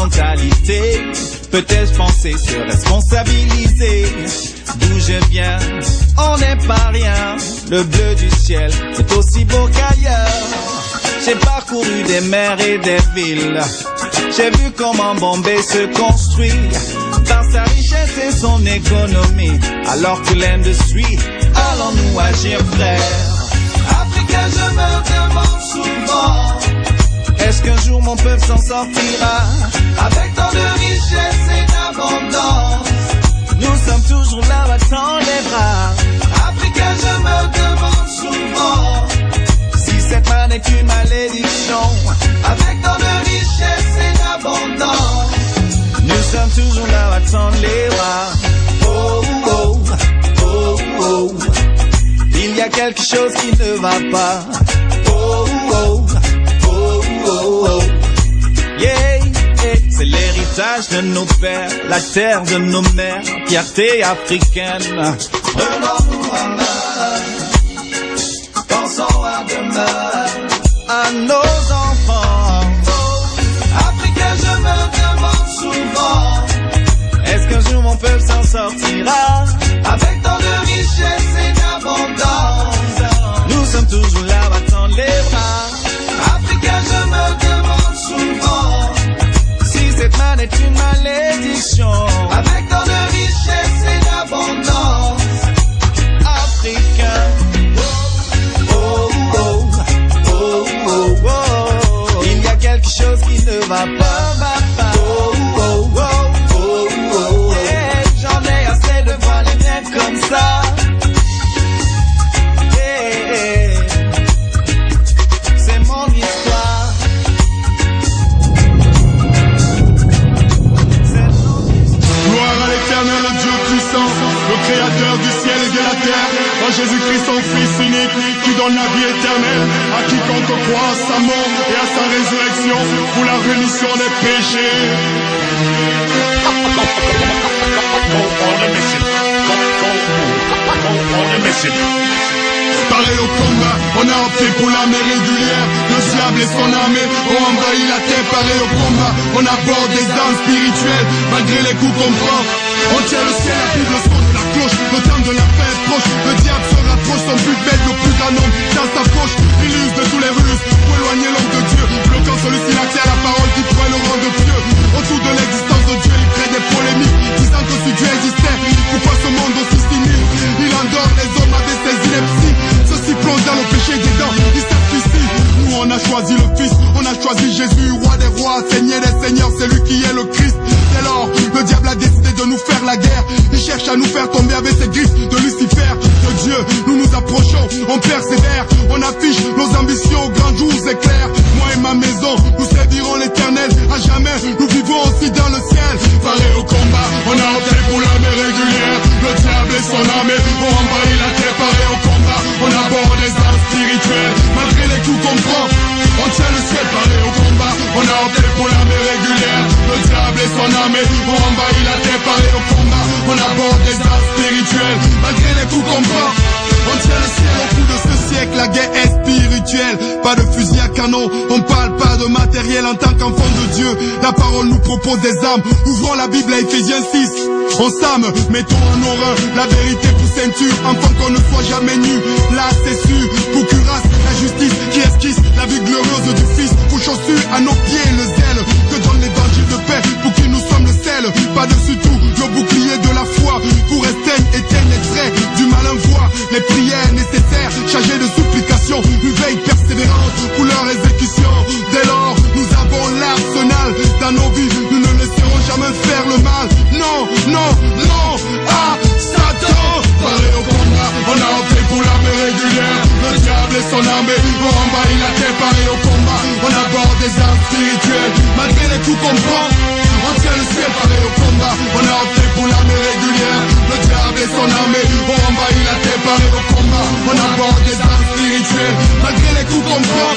mentalité. Peut-être penser se responsabiliser. D'où je viens, on n'est pas rien. Le bleu du ciel, c'est aussi beau qu'ailleurs. J'ai parcouru des mers et des villes. J'ai vu comment Bombay se construit. Dans sa richesse et son économie. Alors que l'Inde suit, allons-nous agir frère. Africain, je me demande souvent, est-ce qu'un jour mon peuple s'en sortira? Avec tant de richesse et d'abondance, nous sommes toujours là à tendre les bras. Africain, je me demande souvent, si cette manne est une malédiction. Avec tant de richesse et d'abondance, nous sommes toujours là à tendre les bras. Oh, oh, oh, oh. Il y a quelque chose qui ne va pas. Oh, oh, oh, oh, oh. Yeah, yeah. C'est l'héritage de nos pères, la terre de nos mères, fierté africaine. Prenons-nous en main, pensons à demain, à nos enfants. Africains, je me demande souvent, est-ce qu'un jour mon peuple s'en sortira? Avec tant de richesse et d'abondance, nous sommes toujours là à tendre les bras. Africains, je me demande souvent, si cette manne est une malédiction. Avec tant de richesse et d'abondance, Africains. Oh, oh, oh, oh, oh. Il y a quelque chose qui ne va pas. Oh, oh, oh, oh, oh. Hey, j'en ai assez de voir les miens comme ça. Hey, c'est mon histoire. Gloire à l'Éternel, le Dieu puissant, le Créateur du ciel et de la terre, en Jésus-Christ son Fils unique, qui donne la vie éternelle à quiconque croit à sa mort et à sa résurrection pour la rémission des péchés. Pareil au combat, on a opté pour l'armée régulière. Le diable et son armée ont envahi la terre. Pareil au combat, on aborde des armes spirituelles. Malgré les coups qu'on prend, on tient le ciel, la Bible, le son de la cloche. Le temps de la fin est proche, le diable se rapproche. Son but bête le plus grand nombre dans sa poche. Il use de tous les ruses pour éloigner l'homme de Dieu, bloquant celui-ci l'accès à la parole qui pourrait le rendre pieux. Autour de l'existence de Dieu, il crée des polémiques, disant que si Dieu existait, pourquoi ce monde aussi cynique? Il endort les hommes avec ses inepties. Ceux-ci plongent dans le péché des dents, ils sacrifient. Nous on a choisi le Fils, on a choisi Jésus, roi des rois, seigneur des seigneurs, c'est lui qui est le Christ. Dès lors, le diable a décidé de nous faire la guerre. Il cherche à nous faire tomber avec ses griffes de Lucifer. De Dieu, nous nous approchons, on persévère, on affiche nos ambitions aux grands jours éclairs. Moi et ma maison, nous servirons l'Éternel à jamais, nous vivrons aussi dans le ciel. Pareil au combat, on a opté pour l'armée régulière. Le diable et son armée ont envahi la terre. Pareil au combat, on aborde des armes spirituelles. Malgré les coups qu'on prend, on tient le ciel. Pareil au combat, on a opté pour l'armée régulière. Le diable et son armée ont envahi la terre. Pareil au combat, on aborde des armes spirituelles. Malgré les coups qu'on prend, on tient le ciel. Au bout de ce siècle, la guerre est spirituelle. Pas de fusil à canon, on parle pas de matériel. En tant qu'enfant de Dieu, la parole nous propose des armes. Ouvrons la Bible à Ephésiens 6. On s'arme, mettons en horreur la vérité pour ceinture, afin qu'on ne soit jamais nu. Là c'est sûr, pour cuirasse, la justice qui esquisse la vie glorieuse du Fils. Pour chaussures à nos pieds le zèle que donne l'évangile de paix, pour qui nous sommes le sel. Par-dessus tout, le bouclier de la foi, pour éteindre les traits du malin voix. Les prières nécessaires, chargées de supplications, une veille persévérante pour leur exécution. Dès lors, nous avons l'arsenal dans nos vies, nous ne laisserons jamais faire le mal. Non, non, non, à Satan. Pareil au combat, on a opté pour l'armée régulière. Le diable et son armée ont envahi la terre. Pareil au combat, on aborde des armes spirituelles. Malgré les coups qu'on prend, on tient le ciel. Pareil au combat, on a opté pour l'armée régulière. Le diable et son armée ont envahi la terre. Pareil au combat, on aborde des armes spirituelles. Malgré les coups qu'on prend,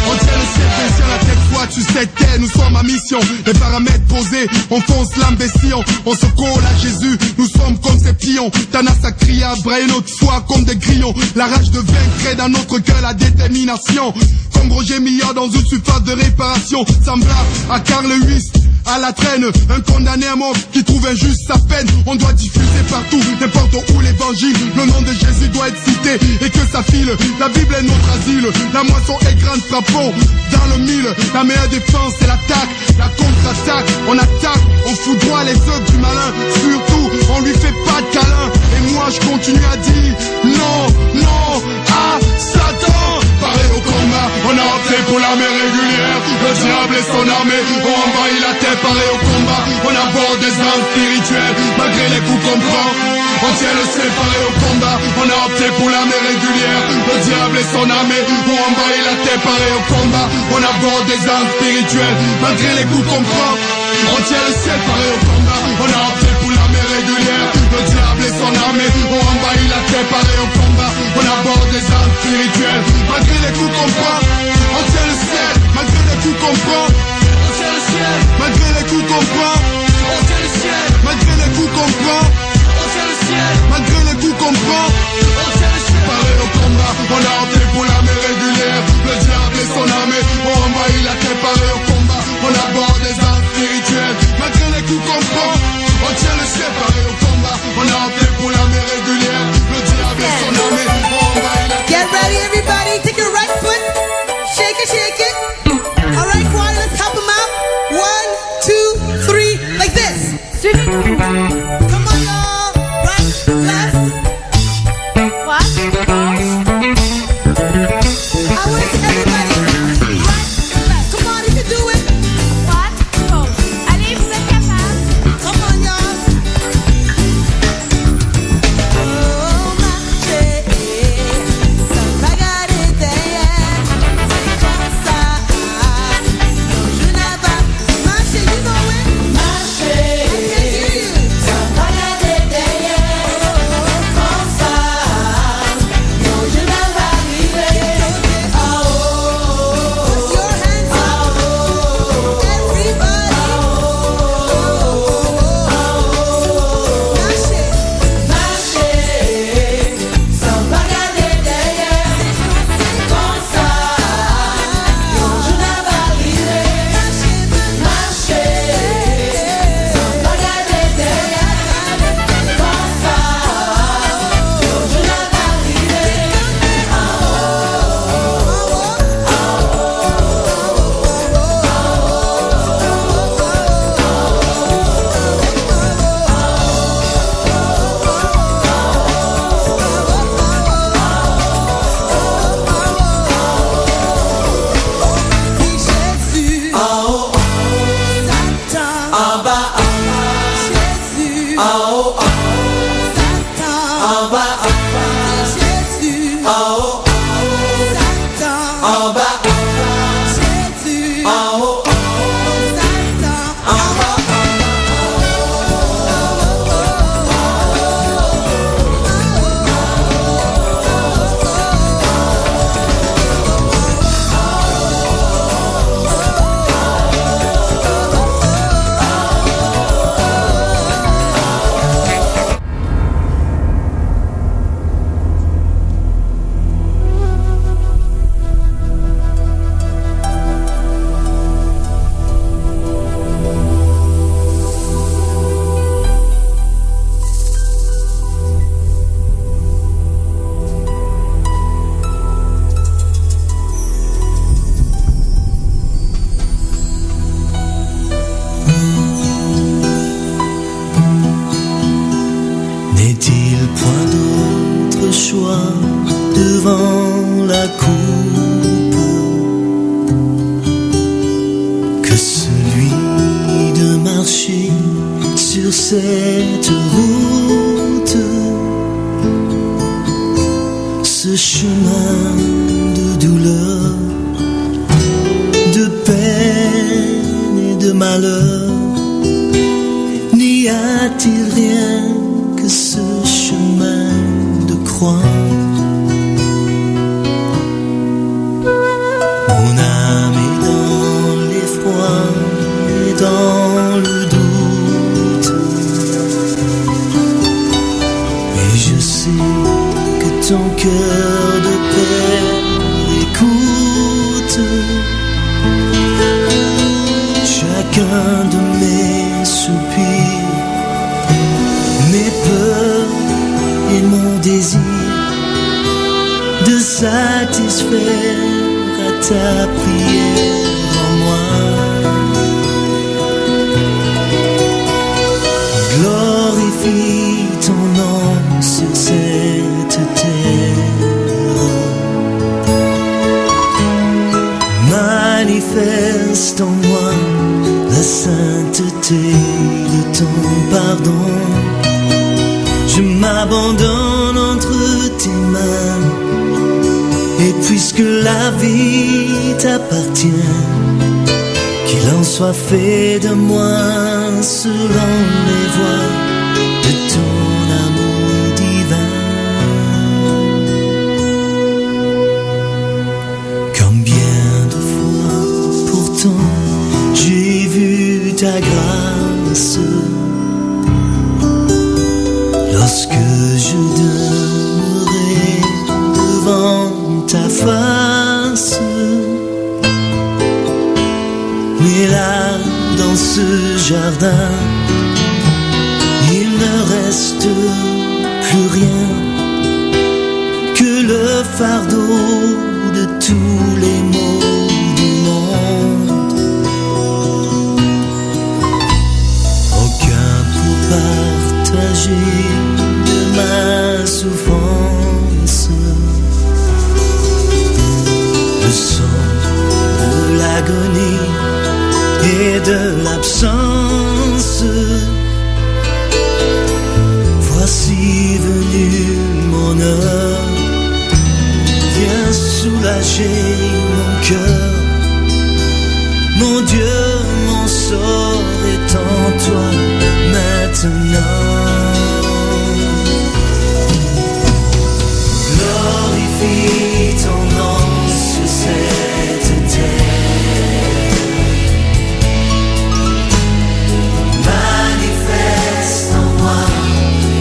on tient le ciel, sur la tête, toi tu sais que nous sommes à mission. Les paramètres posés, on fonce l'imbécile. On se colle à Jésus, nous sommes comme ces pions. Tanas a crié à brailler notre foi comme des grillons. La rage de vaincre crée dans notre cœur la détermination. Comme Roger Millard dans une surface de réparation. Semblable à Carl Lewis, à la traîne. Un condamné à mort qui trouve injuste sa peine. On doit diffuser partout, n'importe où l'évangile. Le nom de Jésus doit être cité et que ça file. La Bible est notre asile. La moisson est grande, frappons dans le mille. La meilleure défense c'est l'attaque, la contre-attaque. On attaque, on foudroie les œuvres du malin. Surtout, on lui fait pas de câlin. Et moi je continue à dire non, non à Satan. Pareil au combat, on a opté pour l'armée régulière. Le diable et son armée ont envahi la terre. Pareil au combat, on aborde des armes spirituelles. Malgré les coups qu'on prend, on tient le ciel. Pareil au combat, on a opté pour l'armée régulière. Le diable et son armée ont envahi la terre. Pareil au combat, on aborde des armes spirituelles. Malgré les coups qu'on prend, on tient le ciel. Pareil au combat, on a opté pour l'armée régulière. Le diable et son armée ont envahi la terre. Pareil au combat, on aborde des armes spirituelles. Malgré les coups qu'on prend, on tient le ciel. Malgré les coups qu'on prend, on tient le ciel. Malgré les coups qu'on prend, on tient le ciel. Malgré les coups qu'on prend, on tient le ciel. Malgré les coups qu'on prend, on tient le ciel. Pareil au combat, on a opté pour l'armée régulière. Le diable et son armée ont envahi la terre. Pareil au combat, on aborde des armes spirituelles. Malgré les coups qu'on prend, on tient le ciel. Pareil au combat, on a opté pour l'armée régulière. Le diable et son armée ont envahi la terre. Get ready, everybody. Take your right foot. Shake it, shake it. All right, choir, let's help them out. 1, 2, 3, like this. Come on, y'all. Right, left. What? I want to see everybody. Right, left. Come on, you can do it. What? Gauche. Allez, vous êtes capables. Come on, y'all. Oh, marcher, ça va garder derrière. C'est comme ça. Non, je n'ai pas marché, you know it. Marcher, ça va garder derrière. Comme ça. Non, je n'ai pas arrivé. Put your hands up, everybody. Marcher, sans pas regarder derrière. C'est comme ça. Non, je n'ai pas arrivé. Marcher, sans pas regarder derrière. Comme ça. Non, je n'ai pas arrivé. Jésus, en haut, Satan, en bas, Jésus, en haut, Satan, en bas, Jésus, en haut, Satan, en bas, Jésus, en haut, Satan, en bas. N'est-il point d'autre choix devant la coupe que celui de marcher sur cette route, ce chemin de douleur, de peine et de malheur? N'y a-t-il rien que ce chemin de croix? Mon âme est dans l'effroi et dans le doute, mais je sais que ton cœur de père écoute chacun de mes faire à ta prière en moi. Glorifie ton nom sur cette terre. Manifeste en moi la sainteté de ton pardon. Je m'abandonne entre tes mains. Et puisque la vie t'appartient, qu'il en soit fait de moi selon les voies de ton amour divin. Combien de fois pourtant j'ai vu ta grâce lorsque je demeurais devant ta face. Mais là, dans ce jardin, il ne reste plus rien que le fardeau de tous les maux du monde. Aucun pour partager de ma souffrance. Le sang de l'agonie et de l'absence. Voici venu mon heure. Viens soulager mon cœur. Mon Dieu, mon sort est en toi maintenant. Glorifie ton nom sur cette terre. Manifeste en moi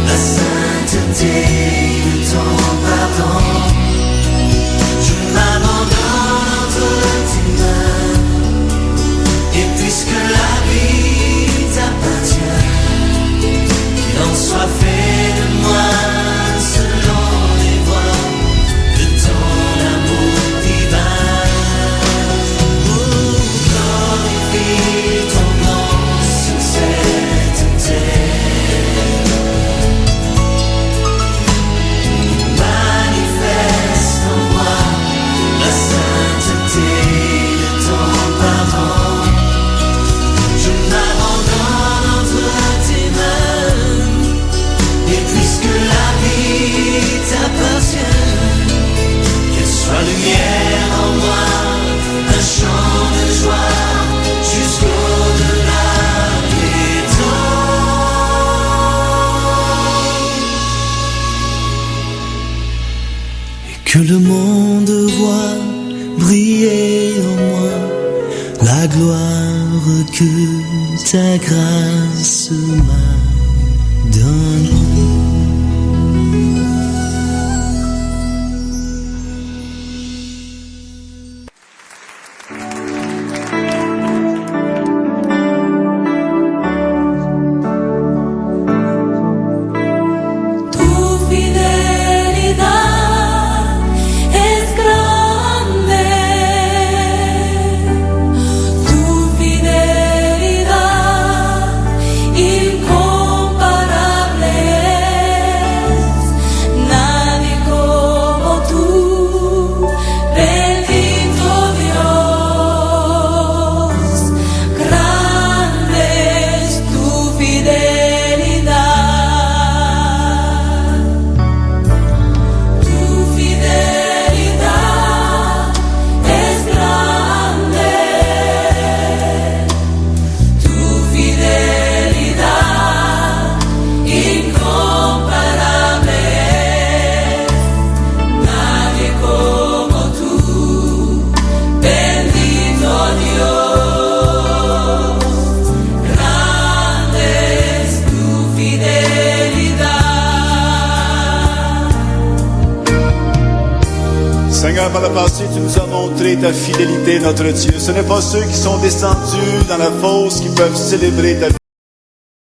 la sainteté de ton pardon. Je m'abandonne entre tes mains. Et puisque la vie t'appartient, qu'il en soit fait de moi selon les voies de ton amour divin. Glorifie ton nom sur cette terre. Manifeste en moi la sainteté de ton pardon. Je m'abandonne entre tes mains. Et puisque la vie t'appartient, qu'elle soit lumière en moi, un chant de joie jusqu'au-delà des temps. Et que le monde voit briller en moi la gloire que ta grâce m'a donnée. Tu fidelidad es grande, tu fidelidad incomparable es, nadie como tú, bendito Dios, grande es tu fidelidad. Tu fidelidad es grande, tu fidelidad incomparable es, nadie como tú, bendito Dios, grande es tu fidelidad. Seigneur, par le passé, tu nous as montré ta fidélité, notre Dieu. Ce n'est pas ceux qui sont descendus dans la fosse qui peuvent célébrer ta